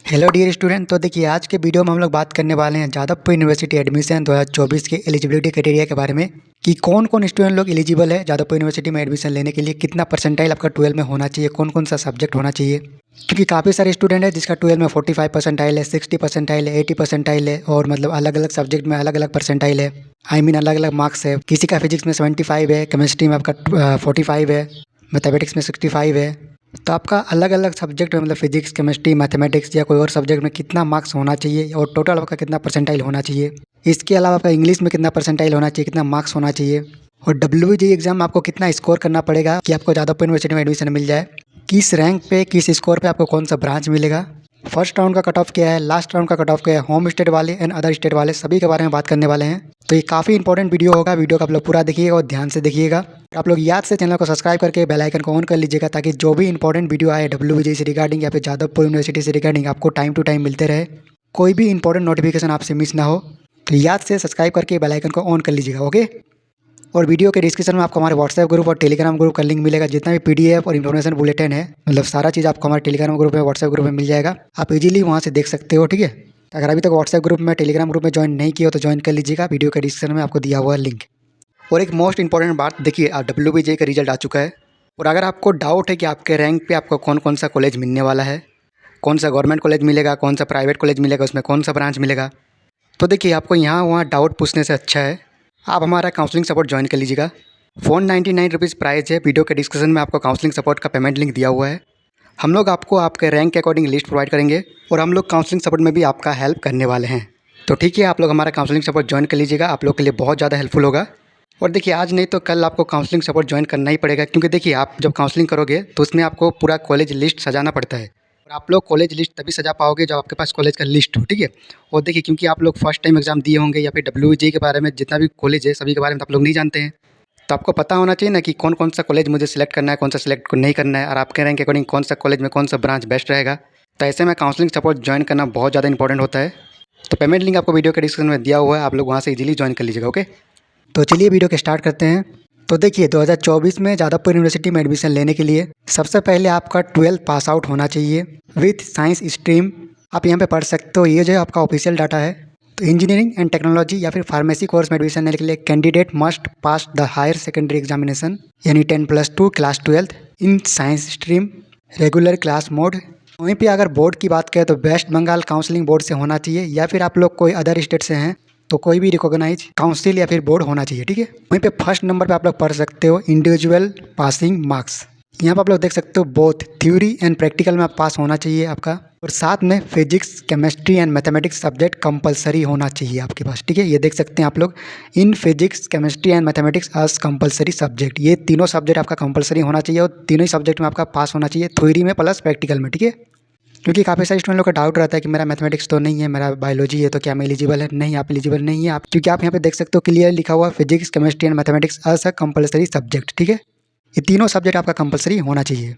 Hello dear student. तो देखिए आज के वीडियो में हम लोग बात करने वाले हैं जादवपुर यूनिवर्सिटी एडमिशन 2024 के एलिजिबिलिटी क्राइटेरिया के बारे में कि कौन कौन स्टूडेंट लोग एलिजिबल है जादवपुर यूनिवर्सिटी में एडमिशन लेने के लिए, कितना परसेंटाइल आपका 12 में होना चाहिए, कौन कौन सा सब्जेक्ट होना चाहिए। क्योंकि काफ़ी सारे स्टूडेंट है जिसका 12 में 45 परसेंटाइल है, 60 परसेंटाइल है, 80 परसेंटाइल है और मतलब अलग अलग सब्जेक्ट में अलग अलग परसेंटाइल है। अलग अलग मार्क्स है। किसी का फिजिक्स में 75 है, केमिस्ट्री में आपका 45 है, मैथमेटिक्स में 65 है। तो आपका अलग अलग सब्जेक्ट में मतलब फिजिक्स, केमिस्ट्री, मैथमेटिक्स या कोई और सब्जेक्ट में कितना मार्क्स होना चाहिए और टोटल आपका कितना परसेंटाइल होना चाहिए। इसके अलावा आपका इंग्लिश में कितना परसेंटाइल होना चाहिए, कितना मार्क्स होना चाहिए और WBG एग्जाम में आपको कितना स्कोर करना पड़ेगा कि आपको जादवपुर यूनिवर्सिटी में एडमिशन मिल जाए। किस रैंक पे, किस स्कोर पे आपको कौन सा ब्रांच मिलेगा, फर्स्ट राउंड का कट ऑफ क्या है, लास्ट राउंड का कट ऑफ क्या है, होम स्टेट वाले एंड अदर स्टेट वाले सभी के बारे में बात करने वाले हैं। तो ये काफ़ी इंपॉर्टेंट वीडियो होगा। वीडियो को आप लोग पूरा देखिएगा और ध्यान से देखिएगा। आप लोग याद से चैनल को सब्सक्राइब करके बेल आइकन को ऑन कर लीजिएगा ताकि जो भी इंपॉर्टेंट वीडियो आए WBG से रिगार्डिंग या फिर जादवपुर यूनिवर्सिटी से रिगार्डिंग आपको टाइम टू टाइम मिलते रहे, कोई भी इंपॉर्टेंट नोटिफिकेशन आपसे मिस ना हो। तो याद से सब्सक्राइब करके बेल आइकन को ऑन कर लीजिएगा, ओके। और वीडियो के डिस्क्रिप्शन में आपको हमारे व्हाट्सएप ग्रुप और टेलीग्राम ग्रुप का लिंक मिलेगा। जितना भी PDF और इन्फॉर्मेशन बुलेटिन है, मतलब सारा चीज़ आपको हमारे टेलीग्राम ग्रुप में, व्हाट्सएप ग्रुप में मिल जाएगा। आप इजीली वहाँ से देख सकते हो, ठीक है। अगर अभी तक व्हाट्सएप ग्रुप में, टेलीग्राम ग्रुप में ज्वाइन नहीं किया हो तो ज्वाइन कर लीजिएगा। वीडियो के डिस्क्रिप्शन में आपको दिया हुआ है लिंक। और एक मोस्ट इंपॉर्टेंट बात देखिए, WBJ का रिजल्ट आ चुका है और अगर आपको डाउट है कि आपके रैंक पे आपको कौन कौन सा कॉलेज मिलने वाला है, कौन सा गवर्नमेंट कॉलेज मिलेगा, कौन सा प्राइवेट कॉलेज मिलेगा, उसमें कौन सा ब्रांच मिलेगा, तो देखिए आपको यहाँ वहाँ डाउट पूछने से अच्छा है आप हमारा काउंसलिंग सपोर्ट ज्वाइन कर लीजिएगा। 499 रुपीज़ प्राइस है। वीडियो के डिस्क्रिप्शन में आपको काउंसलिंग सपोर्ट का पेमेंट लिंक दिया हुआ है। हम लोग आपको आपके रैंक के अकॉर्डिंग लिस्ट प्रोवाइड करेंगे और हम लोग काउंसलिंग सपोर्ट में भी आपका हेल्प करने वाले हैं। तो ठीक है, आप लोग हमारा काउंसलिंग सपोर्ट ज्वाइन कर लीजिएगा। आप लोग के लिए बहुत ज़्यादा हेल्पफुल होगा। और देखिए आज नहीं तो कल आपको काउंसलिंग सपोर्ट ज्वाइन करना ही पड़ेगा, क्योंकि देखिए आप जब काउंसलिंग करोगे तो उसमें आपको पूरा कॉलेज लिस्ट सजाना पड़ता है और आप लोग कॉलेज लिस्ट तभी सजा पाओगे जब आपके पास कॉलेज का लिस्ट हो, ठीक है। और देखिए क्योंकि आप लोग फर्स्ट टाइम एग्जाम दिए होंगे या फिर WBJ के बारे में, जितना भी कॉलेज है सभी के बारे में तो आप लोग नहीं जानते हैं। तो आपको पता होना चाहिए ना कि कौन कौन सा कॉलेज मुझे सिलेक्ट करना है, कौन सा सिलेक्ट नहीं करना है और आपके रैंक के अकॉर्डिंग कौन सा कॉलेज में कौन सा ब्रांच बेस्ट रहेगा। तो ऐसे में काउंसलिंग सपोर्ट ज्वाइन करना बहुत ज़्यादा इंपॉर्टेंट होता है। तो पेमेंट लिंक आपको वीडियो के डिस्क्रिप्शन में दिया हुआ है, आप लोग वहाँ से इजीली ज्वाइन कर लीजिएगा, ओके। तो चलिए वीडियो के स्टार्ट करते हैं। तो देखिए 2024 में जादवपुर यूनिवर्सिटी में एडमिशन लेने के लिए सबसे पहले आपका 12 पास आउट होना चाहिए विथ साइंस स्ट्रीम। आप यहाँ पे पढ़ सकते हो, ये जो आपका ऑफिशियल डाटा है। तो इंजीनियरिंग एंड टेक्नोलॉजी या फिर फार्मेसी कोर्स में एडमिशन लेने के लिए candidate must pass the higher secondary examination यानी 10+2 class 12 in science stream regular class mode. वहीं पे अगर बोर्ड की बात करें तो वेस्ट बंगाल काउंसिलिंग बोर्ड से होना चाहिए या फिर आप लोग कोई अदर स्टेट से हैं तो कोई भी रिकॉग्नाइज काउंसिल या फिर बोर्ड होना चाहिए, ठीक है। वहीं पे फर्स्ट नंबर पे आप लोग पढ़ सकते हो इंडिविजुअल पासिंग मार्क्स। यहाँ पर आप लोग देख सकते हो बोथ थ्योरी एंड प्रैक्टिकल में आप पास होना चाहिए आपका, और साथ में physics, chemistry and mathematics subject compulsory होना चाहिए आपके पास, ठीक है। ये देख सकते हैं आप लोग in physics, chemistry and mathematics as compulsory subject. ये तीनों सब्जेक्ट आपका कंपलसरी होना चाहिए और तीनों ही सब्जेक्ट में आपका पास होना चाहिए, थ्योरी में प्लस प्रैक्टिकल में, ठीक है। क्योंकि काफ़ी सारे स्टूडेंट लोग का डाउट रहता है कि मेरा मैथमेटिक्स तो नहीं है, मेरा बायोलॉजी है, तो क्या मैं एलिजिबल है। नहीं, आप एलिजिबल नहीं है आप, क्योंकि आप यहाँ पे देख सकते हो क्लियर लिखा हुआ physics, chemistry and mathematics as a compulsory subject, ठीक है। ये तीनों सब्जेक्ट आपका कंपलसरी होना चाहिए।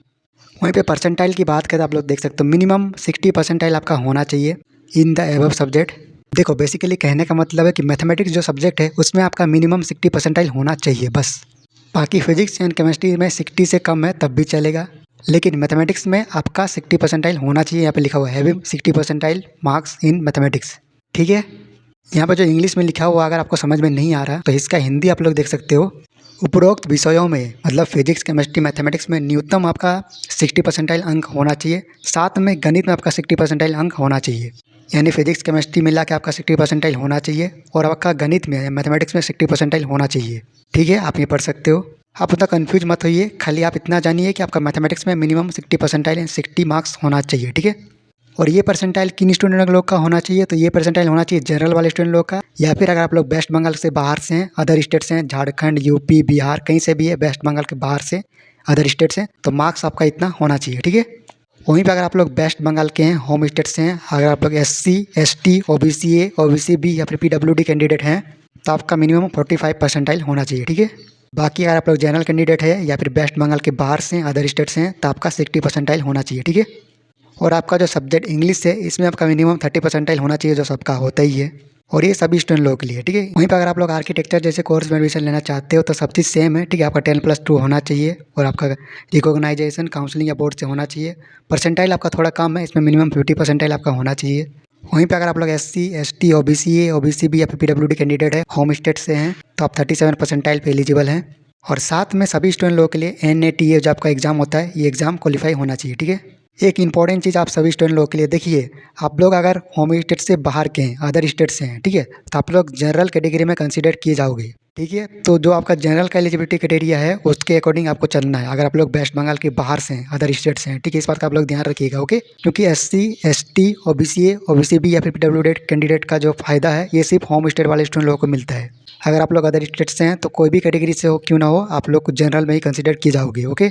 वहीं पे परसेंटाइल की बात करें तो आप लोग देख सकते हो मिनिमम 60 परसेंटाइल आपका होना चाहिए इन द एबव सब्जेक्ट। देखो बेसिकली कहने का मतलब है कि मैथमेटिक्स जो सब्जेक्ट है उसमें आपका मिनिमम 60 परसेंटाइल होना चाहिए बस। बाकी फिजिक्स एंड केमिस्ट्री में 60 से कम है तब भी चलेगा, लेकिन मैथमेटिक्स में आपका 60 परसेंटाइल होना चाहिए। यहाँ पे लिखा हुआ है having 60 percentile marks in mathematics, ठीक है। यहाँ पर जो इंग्लिश में लिखा हुआ अगर आपको समझ में नहीं आ रहा तो इसका हिंदी आप लोग देख सकते हो। उपरोक्त विषयों में मतलब फिजिक्स, केमिस्ट्री, मैथमेटिक्स में न्यूनतम आपका 60 परसेंटाइल अंक होना चाहिए, साथ में गणित में आपका 60 परसेंटाइल अंक होना चाहिए। यानी फिजिक्स, केमिस्ट्री मिला के आपका 60 परसेंटाइल होना चाहिए और आपका गणित में, मैथमेटिक्स में 60 परसेंटाइल होना चाहिए, ठीक है। आप ये पढ़ सकते हो। आप उतना कन्फ्यूज मत होइए, खाली आप इतना जानिए कि आपका मैथमेटिक्स में मिनिमम 60 परसेंटाइल एंड 60 मार्क्स होना चाहिए, ठीक है। और ये परसेंटाइल किन स्टूडेंट लोग का होना चाहिए, तो ये परसेंटाइल होना चाहिए जनरल वाले स्टूडेंट लोग का, या फिर अगर आप लोग वेस्ट बंगाल से बाहर से हैं, अदर स्टेट से हैं, झारखंड, यूपी, बिहार कहीं से भी है, वेस्ट बंगाल के बाहर से अदर स्टेट से, तो मार्क्स आपका इतना होना चाहिए, ठीक है। वहीं पर अगर आप लोग वेस्ट बंगाल के हैं, होम स्टेट से हैं, अगर आप लोग SC, ST, OBC A, OBC B या फिर PWD कैंडिडेट हैं तो आपका मिनिमम 45 परसेंटाइल होना चाहिए, ठीक है। बाकी अगर आप लोग जनरल कैंडिडेट है या फिर वेस्ट बंगाल के बाहर से अदर स्टेट से हैं तो आपका 60 परसेंटाइल होना चाहिए, ठीक है। और आपका जो सब्जेक्ट इंग्लिश है इसमें आपका मिनिमम 30 परसेंटाइल होना चाहिए, जो सबका होता ही है। और ये सभी स्टूडेंट लोगों के लिए, ठीक है। वहीं पर अगर आप लोग आर्किटेक्चर जैसे कोर्स में एडमिशन लेना चाहते हो तो सब चीज़ सेम है, ठीक है। आपका 10+2 होना चाहिए और आपका रिकॉग्नाइजेशन काउंसलिंग या बोर्ड से होना चाहिए। परसेंटाइल आपका थोड़ा कम है, इसमें मिनिमम 50 परसेंटाइल आपका होना चाहिए। वहीं पे अगर आप लोग SC ST OBC भी या फिर PWD कैंडिडेट है, होम स्टेट से हैं, तो आप 37 परसेंटाइल पे एलिजिबल हैं। और साथ में सभी स्टूडेंट लोगों के लिए NATA जो आपका एग्ज़ाम होता है, ये एग्ज़ाम क्वालिफाई होना चाहिए, ठीक है। एक इंपॉर्टेंट चीज़ आप सभी स्टूडेंट लोगों के लिए देखिए, आप लोग अगर होम स्टेट से बाहर के हैं, अदर स्टेट से हैं, ठीक है, तो आप लोग जनरल कैटेगरी में कंसीडर किए जाओगे, ठीक है। तो जो आपका जनरल का एलिजिबिलिटी क्राइटेरिया है उसके अकॉर्डिंग आपको चलना है, अगर आप लोग वेस्ट बंगाल के बाहर से हैं, अदर स्टेट से हैं, ठीक है। इस बात का आप लोग ध्यान रखिएगा, ओके। क्योंकि SC ST OBC या फिर PWD कैंडिडेट का जो फायदा है ये सिर्फ होम स्टेट वाले स्टूडेंट लोगों को मिलता है। अगर आप लोग अदर स्टेट से हैं तो कोई भी कैटेगरी से हो क्यों ना हो, आप लोग को जनरल में ही कंसिडर किए जाओगे, ओके।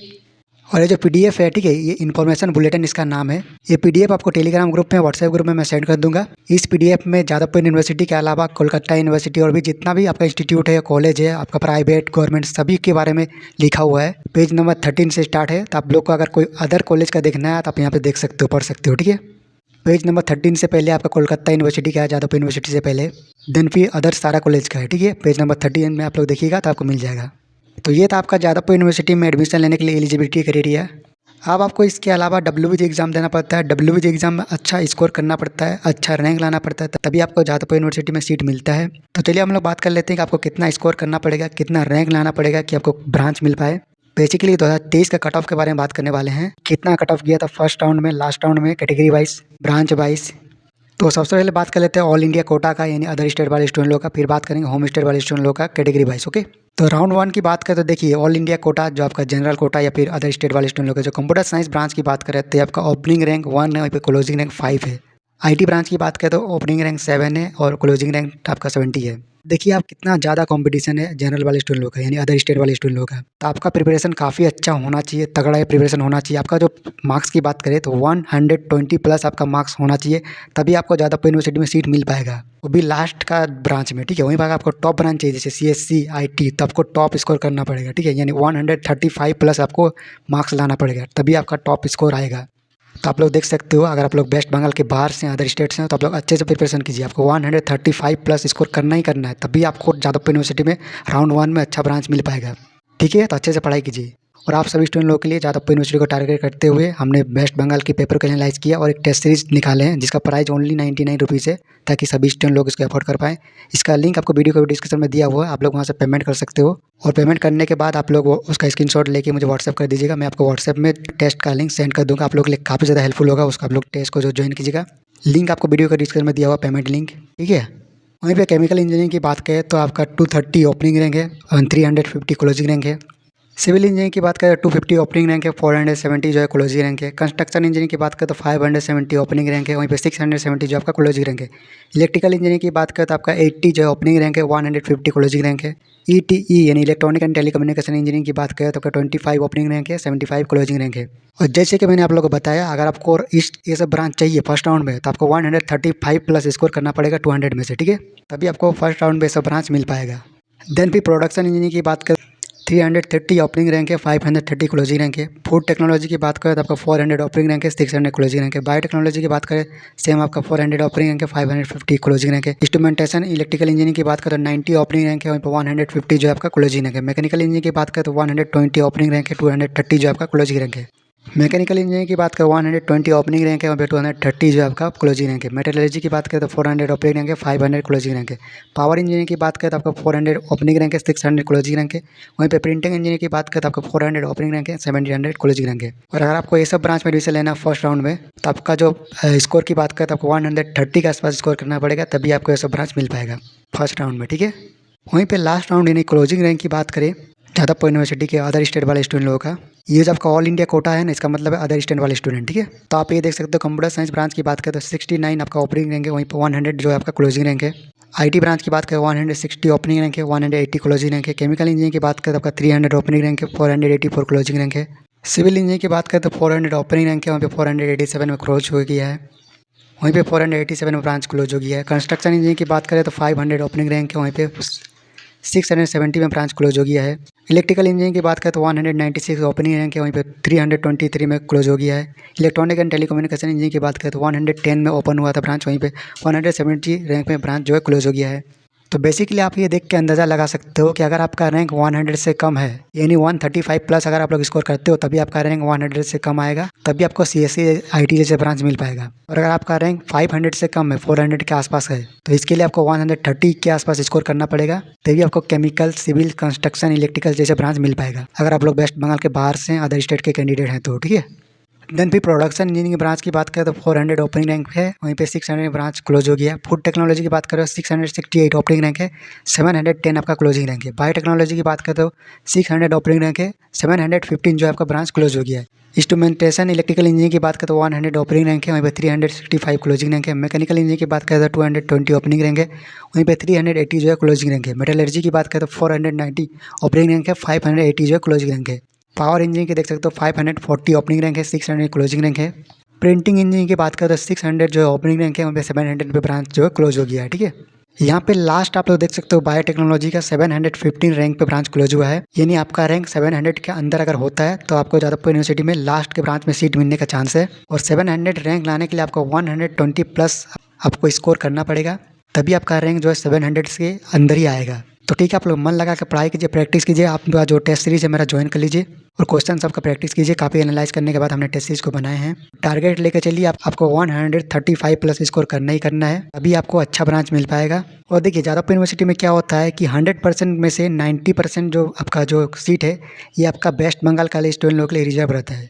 और ये जो PDF है, ठीक है, ये इन्फॉर्मेशन बुलेटिन इसका नाम है। ये PDF आपको टेलीग्राम ग्रुप में, व्हाट्सएप ग्रुप में मैं सेंड कर दूंगा। इस PDF में जादवपुर यूनिवर्सिटी के अलावा कोलकाता यूनिवर्सिटी और भी जितना भी आपका इंस्टीट्यूट है, कॉलेज है, आपका प्राइवेट गवर्नमेंट सभी के बारे में लिखा हुआ है। पेज नंबर 13 से स्टार्ट है, तो आप लोग को अगर कोई अदर कॉलेज का देखना है तो आप यहाँ पे देख सकते हो, पढ़ सकते हो, ठीक है। पेज नंबर 13 से पहले आपका कोलकाता यूनिवर्सिटी का है, जादवपुर यूनिवर्सिटी से पहले, देन फिर अदर सारा कॉलेज का है, ठीक है। पेज नंबर 13 में आप लोग देखिएगा तो आपको मिल जाएगा। तो ये था आपका जादवपुर यूनिवर्सिटी में एडमिशन लेने के लिए एलिजिबिलिटी क्राइटेरिया। अब आपको इसके अलावा WBG एग्ज़ाम देना पड़ता है। WBG एग्ज़ाम में अच्छा स्कोर करना पड़ता है, अच्छा रैंक लाना पड़ता है, तभी आपको जादवपुर यूनिवर्सिटी में सीट मिलता है। तो चलिए हम लोग बात कर लेते हैं कि आपको कितना स्कोर करना पड़ेगा, कितना रैंक लाना पड़ेगा कि आपको ब्रांच मिल पाए। बेसिकली 2023 का कट ऑफ के बारे में बात करने वाले हैं, कितना कट ऑफ गया था फर्स्ट राउंड में, लास्ट राउंड में, कैटेगरी वाइज, ब्रांच वाइज। तो सबसे पहले बात कर लेते हैं ऑल इंडिया कोटा का, यानी अदर स्टेट वाले स्टूडेंट लोग का, फिर बात करेंगे होम स्टेट वाले स्टूडेंट लोग का कैटेगरी वाइज, ओके। तो राउंड 1 की बात करें तो देखिए, ऑल इंडिया कोटा जो आपका जनरल कोटा या फिर अदर स्टेट वाले स्टूडेंट लोग का, जो कंप्यूटर साइंस ब्रांच की बात करें तो आपका ओपनिंग रैंक 1 है, वहीं पर क्लोजिंग रैंक 5 है। IT ब्रांच की बात करें तो ओपनिंग रैंक 7 है और क्लोजिंग रैंक आपका 70 है। देखिए आप कितना ज़्यादा कंपटीशन है जनरल वाले स्टूडेंट लोग का, यानी अदर स्टेट वाले स्टूडेंट लोग का। तो आपका प्रिपरेशन काफ़ी अच्छा होना चाहिए, तगड़ा प्रिपरेशन होना चाहिए। आपका जो मार्क्स की बात करें तो 120 प्लस आपका मार्क्स होना चाहिए, तभी आपको जादवपुर यूनिवर्सिटी में सीट मिल पाएगा, वो भी लास्ट का ब्रांच में, ठीक है। वहीं पर आपको टॉप ब्रांच चाहिए जैसे CSC IT, तो आपको टॉप स्कोर करना पड़ेगा, ठीक है। यानी 135 प्लस आपको मार्क्स लाना पड़ेगा, तभी आपका टॉप स्कोर आएगा। तो आप लोग देख सकते हो, अगर आप लोग वेस्ट बंगाल के बाहर से अदर स्टेट से हैं तो आप लोग अच्छे से प्रिपरेशन कीजिए। आपको 135 प्लस स्कोर करना ही करना है, तभी आपको जादवपुर यूनिवर्सिटी में राउंड 1 में अच्छा ब्रांच मिल पाएगा, ठीक है। तो अच्छे से पढ़ाई कीजिए। और आप सभी स्टूडेंट लोगों के लिए जादवपुर यूनिवर्सिटी को टारगेट करते हुए हमने वेस्ट बंगाल के पेपर को एनालाइज किया और एक टेस्ट सीरीज निकाले हैं, जिसका प्राइस ओनली 99 रुपीज़ है, ताकि सभी स्टूडेंट लोग इसको अफोर्ड कर पाएँ। इसका लिंक आपको वीडियो को डिस्क्रिप्शन में दिया हुआ है, आप लोग वहाँ से पेमेंट कर सकते हो। और पेमेंट करने के बाद आप लोग उसका स्क्रीनशॉट लेके मुझे व्हाट्सएप कर दीजिएगा, मैं आपको व्हाट्सएप में टेस्ट का लिंक सेंड कर दूँगा। आप लोग के लिए काफ़ी ज़्यादा हेल्पफुल होगा, उसका आप लोग टेस्ट को जो ज्वाइन कीजिएगा। लिंक आपको वीडियो का डिस्क्रिप्शन में दिया हुआ, पेमेंट लिंक, ठीक है। वहीं पे केमिकल इंजीनियरिंग की बात करें तो आपका 230 ओपनिंग रैंक है और 350 क्लोजिंग रैंक है। सिविल इंजीनियरिंग की बात करें 250 ओपनिंग रैंक है, 470 जो है क्लोजिंग रैंक है। कंस्ट्रक्शन इंजीनियरिंग की बात करें तो 570 ओपनिंग रैंक है, वहीं पे 670 जो आपका क्लोजिंग रैंक है। इलेक्ट्रिकल इंजीनियरिंग की बात करें तो आपका 80 जो है ओपनिंग रैंक है, 150 क्लोजिंग रैंक है। ETE यानी इलेक्ट्रॉनिक एंड टेलीकम्युनिकेशन इंजीनियरिंग की बात करें तो आपका 25 ओपनिंग रैंक है, 75 क्लोजिंग रैंक है। और जैसे कि मैंने आप लोगों को बताया, अगर आपको ये सब ब्रांच चाहिए फर्स्ट राउंड में तो आपको 135 प्लस स्कोर करना पड़ेगा 200 में से, ठीक है। तभी आपको फर्स्ट राउंड में सब ब्रांच मिल पाएगा। देन फिर प्रोडक्शन इंजीनियरिंग की बात करें 330 ओपनिंग रैंक है, 530 क्लोजिंग रैंक है। फूड टेक्नोलॉजी की बात करें तो आपका 400 ओपनिंग रैंक है, 600 क्लोजिंग रैंक है। बायोटेक्नोलॉजी की बात करें सेम आपका 400 ओपनिंग रैंक है, 550 क्लोजिंग रैंक है। इंस्ट्रूमेंटेशन इलेक्ट्रिकल इंजीनियरिंग की बात करें 90 ओपनिंग रैंक है, वहीं पर 150 जो आपका क्लोजिंग रैंक है। मैकेनिकल इंजीनियरिंग की बात करें तो 120 ओपनिंग रैंक है, 230 जो आपका क्लोजिंग रैंक है। मैकेनिकल इंजीनियरिंग की बात करें 120 ओपनिंग रैंक है, वहाँ पे 230 जो आपका क्लोजिंग रैंक है। मेटलर्जी की बात करें तो 400 ओपनिंग रैंक है, 500 क्लोजिंग रैंक है। पावर इंजीनियरिंग की बात करें तो आपका 400 ओपनिंग रैंक है, 600 क्लोजिंग रैंक है। वहीं पे प्रिंटिंग इंजीनियरिंग की बात करें तो आपका 400 ओपनिंग रैंक है, 700 क्लोजिंग रैंक है। और अगर आपको ये सब ब्रांच में एडमिशन लेना फर्स्ट राउंड में तो आपका जो स्कोर की बात करें तो आपको 130 के आसपास स्कोर करना पड़ेगा, तभी आपको ये सब ब्रांच मिल पाएगा फर्स्ट राउंड में, ठीक है। वहीं पे लास्ट राउंड यानी क्लोजिंग रैंक की बात करें जादवपुर यूनिवर्सिटी के अदर स्टेट वाले स्टूडेंट लोगों का, ये जो आपका ऑल इंडिया कोटा है ना, इसका मतलब है अदर स्टेट वाले स्टूडेंट, ठीक है। तो आप ये देख सकते हो कंप्यूटर साइंस ब्रांच की बात करें तो 69 आपका ओपनिंग रैंक है, वहीं पर 100 जो है आपका क्लोजिंग रैंक है। IT ब्रांच की बात करें 160 ओपनिंग रैंक है, 180 क्लोजिंग रैंक है। केमिकल इंजीनियरिंग की बात करें तो आपका 300 ओपनिंग रैंक है, 484 क्लोजिंग रैंक है। सिविल इंजीनियरिंग की बात करें तो 400 ओपनिंग रैंक है, वहीं पर 487 में क्लोज हो गया है, वहीं पे 487 में ब्रांच क्लोज हो गया है। कंस्ट्रक्शन इंजीनियरिंग की बात करें तो 500 ओपनिंग रैंक है, वहीं पे 670 में ब्रांच क्लोज हो गया है। इलेक्ट्रिकल इंजीनियरिंग की बात करें तो 196 ओपनिंग रैंक है, वहीं पे 323 में क्लोज हो गया है। इलेक्ट्रॉनिक एंड टेलीकम्युनिकेशन इंजीनियरिंग की बात करें तो 110 में ओपन हुआ था ब्रांच, वहीं पे 170 रैंक में ब्रांच जो है क्लोज हो गया है। तो बेसिकली आप ये देख के अंदाज़ा लगा सकते हो कि अगर आपका रैंक 100 से कम है, यानी 135 प्लस अगर आप लोग स्कोर करते हो, तभी आपका रैंक 100 से कम आएगा, तभी आपको CSE IT जैसे ब्रांच मिल पाएगा। और अगर आपका रैंक 500 से कम है, 400 के आसपास है, तो इसके लिए आपको 130 के आसपास स्कोर करना पड़ेगा, तभी आपको केमिकल, सिविल, कंस्ट्रक्शन, इलेक्ट्रिकल जैसे ब्रांच मिल पाएगा, अगर आप लोग वेस्ट बंगाल के बाहर से अदर स्टेट के कैंडिडेट हैं तो। ठीक है। देन फिर प्रोडक्शन इंजीनियरिंग ब्रांच की बात करें तो 400 ओपनिंग रैंक है, वहीं पे 600 ब्रांच क्लोज हो गया। फूड टेक्नोलॉजी की बात करें तो 668 ओपनिंग रैंक है, 710 आपका क्लोजिंग रैंक है। बायोटेक्नोलॉजी की बात करें तो 600 ओपनिंग रैंक है, 715 जो आपका ब्रांच क्लोज हो गया है। इंस्ट्रूमेंटेशन इलेक्ट्रिकल इंजीनियरिंग की बात करें तो 100 ओपनिंग रैंक है, वहीं पे 365 क्लोजिंग रैंक है। मैकेनिकल इंजीनियरिंग की बात करें तो 220 ओपनिंग रैंक है, वहीं पे 380 जो है क्लोजिंग रैंक है। मेटलर्जी की बात करें तो 490 ओपनिंग रैंक है, 580 जो है क्लोजिंग रैंक है। पावर इंजीनियरिंग के देख सकते हो 540 ओपनिंग रैंक है, 600 क्लोजिंग रैंक है। प्रिंटिंग इंजीनियरिंग की बात करें तो 600 जो है ओपनिंग रैंक है, वहाँ पे 700 पे ब्रांच जो है क्लोज हो गया है। ठीक है। यहाँ पे लास्ट आप लोग देख सकते हो बायोटेक्नोलॉजी का 715 रैंक पे ब्रांच क्लोज हुआ है, यानी आपका रैंक 700 के अंदर अगर होता है तो आपको जादवपुर यूनिवर्सिटी में लास्ट के ब्रांच में सीट मिलने का चांस है। और 700 रैंक लाने के लिए आपको 120 प्लस आपको स्कोर करना पड़ेगा, तभी आपका रैंक जो है 700 के अंदर ही आएगा। तो ठीक है, आप लोग मन लगा के पढ़ाई कीजिए, प्रैक्टिस कीजिए। आपका जो टेस्ट सीरीज है मेरा ज्वाइन कर लीजिए और क्वेश्चन आपका प्रैक्टिस कीजिए। काफ़ी एनालाइज करने के बाद हमने टेस्ट सीरीज को बनाए हैं। टारगेट लेकर चलिए, आपको 135 प्लस स्कोर करना ही करना है, अभी आपको अच्छा ब्रांच मिल पाएगा। और देखिए जादवपुर यूनिवर्सिटी में क्या होता है कि 100% में से 90% जो आपका जो सीट है, ये आपका वेस्ट बंगाल का स्टूडेंट लोगों के लिए रिजर्व रहता है।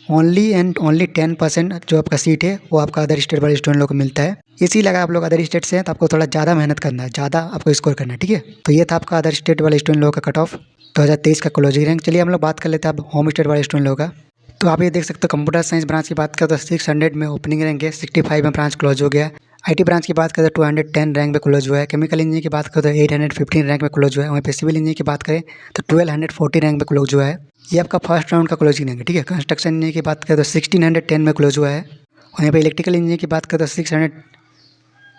ओनली एंड ओनली 10% जो आपका सीट है वो आपका अदर स्टेट वाले स्टूडेंट लोग को मिलता है। इसीलिए अगर आप लोग अदर स्टेट से हैं तो आपको थोड़ा ज़्यादा मेहनत करना है, ज़्यादा आपको स्कोर करना है। ठीक है। तो ये था आपका अदर स्टेट वाले स्टूडेंट लोगों का कट ऑफ 2023 का क्लोजिंग रैंक। चलिए हम लोग बात कर लेते हैं अब होम स्टेट वाले स्टूडेंट लोगों का। तो आप ये देख सकते हो कंप्यूटर साइंस ब्रांच की बात करें तो 600 में ओपनिंग रैंक है, 65 में ब्रांच क्लोज हो गया। IT ब्रांच की बात करें तो 210 रैंक में क्लोज हुआ है। केमिकल इंजीनियरिंग की बात करें तो 815 रैंक में क्लोज हुआ है। वहीं पे सिविल इंजीनियरिंग की बात करें तो 1240 रैंक में क्लोज हुआ है। ये आपका फर्स्ट राउंड का क्लोजिंग रैंक है। ठीक है। कंस्ट्रक्शन इंजीनियरिंग की बात करें तो 1610 में क्लोज हुआ है। वहीं पे इलेक्ट्रिकल इंजीनियरिंग की बात करें तो 600,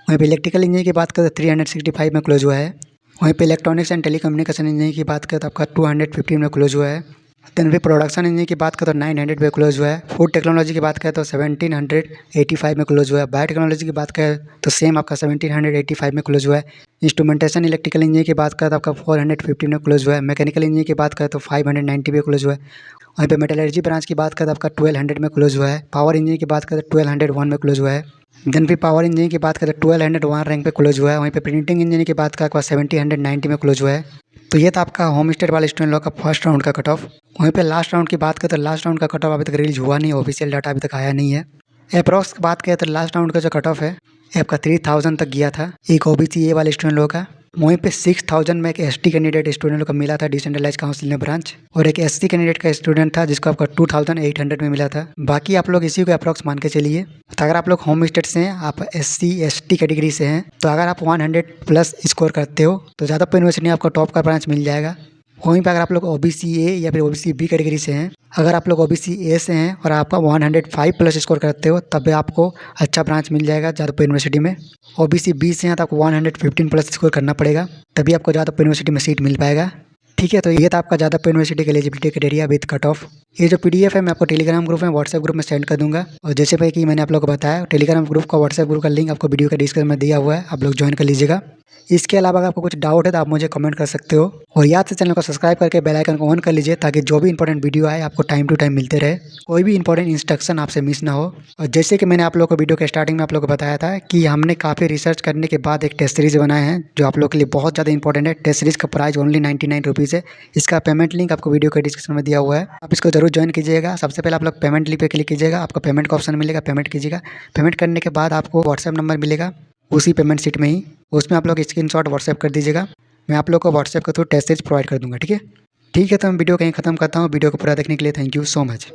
वहीं पे इलेक्ट्रिकल इंजीनियरिंग की बात करें तो 365 में क्लोज हुआ है। वहीं पे इलेक्ट्रॉनिक्स एंड टेलीकम्युनिकेशन इंजीनियरिंग की बात करें तो आपका 215 में क्लोज हुआ है। देन भी प्रोडक्शन इंजीनियरिंग की बात करें तो 900 में क्लोज हुआ है। फूड टेक्नोलॉजी की बात करें तो 1785 में क्लोज हुआ है। बायोटेक्नोलॉजी की बात करें तो सेम आपका 1785 में क्लोज हुआ है। इंस्ट्रूमेंटेशन इलेक्ट्रिकल इंजीनियरिंग की बात करें तो आपका 415 में क्लोज हुआ है। मैकेनिकल इंजीनियरिंग की बात करें तो 590 में क्लोज हुआ है। वहीं पे मेटलर्जी ब्रांच की बात करें तो आपका 1200 में क्लोज हुआ है। पावर इंजीनियरिंग की बात करें तो 1201 में क्लोज हुआ है। देन भी पावर इंजीनियरिंग की बात करें तो 1201 रैंक पे क्लोज हुआ है। वहीं पे प्रिंटिंग इंजीनियरिंग की बात करें तो 1790 में क्लोज हुआ है। तो ये था आपका होम स्टेट वाले स्टूडेंट लोग का फर्स्ट राउंड का कट ऑफ। वहीं पे लास्ट राउंड की बात करें तो लास्ट राउंड का कट ऑफ अभी तक रिलीज हुआ नहीं है, ऑफिशियल डाटा अभी तक आया नहीं है। अप्रॉक्स की बात करें तो लास्ट राउंड का जो कट ऑफ है ये आपका 3000 तक गया था एक OBC वाले स्टूडेंट लोगों का। वहीं पे 6000 में एक ST कैंडिडेट स्टूडेंट लोग को मिला था डिसेंट्रलाइज काउंसिल में ब्रांच, और एक SC कैंडिडेट का स्टूडेंट था जिसको आपका 2800 में मिला था। बाकी आप लोग इसी को अप्रॉक्स मान के चलिए। तो अगर आप लोग होम स्टेट से हैं, आप SC ST कैटेगरी से हैं, तो अगर आप 100 प्लस स्कोर करते हो तो जादवपुर यूनिवर्सिटी में आपको टॉप का ब्रांच मिल जाएगा। वहीं पर अगर आप लोग OBC A या फिर OBC B कैटेगरी से हैं, अगर आप लोग OBC A से हैं और आपका 105 प्लस स्कोर करते हो तब आपको अच्छा ब्रांच मिल जाएगा जादवपुर यूनिवर्सिटी में। OBC B से हैं तो आपको 115 प्लस स्कोर करना पड़ेगा, तभी आपको जादवपुर यूनिवर्सिटी में सीट मिल पाएगा। ठीक है। तो ये था आपका जादवपुर यूनिवर्सिटी के eligibility criteria with cut off. ये जो PDF है मैं आपको टेलीग्राम ग्रुप में व्हाट्सएप ग्रुप में सेंड कर दूंगा। और जैसे भाई कि मैंने आप लोगों को बताया, टेलीग्राम ग्रुप का व्हाट्सएप ग्रुप का लिंक आपको वीडियो का डिस्क्रिप्शन में दिया हुआ है, आप लोग ज्वाइन कर लीजिएगा। इसके अलावा अगर आपको कुछ डाउट है तो आप मुझे कमेंट कर सकते हो, और याद से चैनल को सब्सक्राइब करके बेल आइकन को ऑन कर लीजिए ताकि जो भी इंपॉर्टेंट वीडियो आए आपको टाइम टू टाइम मिलते रहे, कोई भी इंपॉर्टेंट इंस्ट्रक्शन आपसे मिस ना हो। और जैसे कि मैंने आप लोगों को वीडियो के स्टार्टिंग में आप लोगों को बताया था कि हमने काफ़ी रिसर्च करने के बाद एक टेस्ट सीरीज बनाए हैं जो आप लोग के लिए बहुत ज़्यादा इंपॉर्टेंट है। टेस्ट सीरीज का प्राइस ओनली 99 रुपीज़ है। इसका पेमेंट लिंक आपको वीडियो के डिस्क्रिप्शन में दिया हुआ है, आप इसको जरूर ज्वाइन कीजिएगा। सबसे पहले आप लोग पेमेंट लिंक पे क्लिक कीजिएगा, आपको पेमेंट का ऑप्शन मिलेगा, पेमेंट कीजिएगा। पेमेंट करने के बाद आपको व्हाट्सएप नंबर मिलेगा उसी पेमेंट शीट में ही, उसमें आप लोग स्क्रीनशॉट व्हाट्सएप कर दीजिएगा। मैं आप लोग को व्हाट्सएप के थ्रू टेस्ट सीरीज प्रोवाइड कर दूंगा। ठीक है। ठीक है। तो मैं वीडियो कहीं ख़त्म करता हूँ। वीडियो को पूरा देखने के लिए थैंक यू सो मच।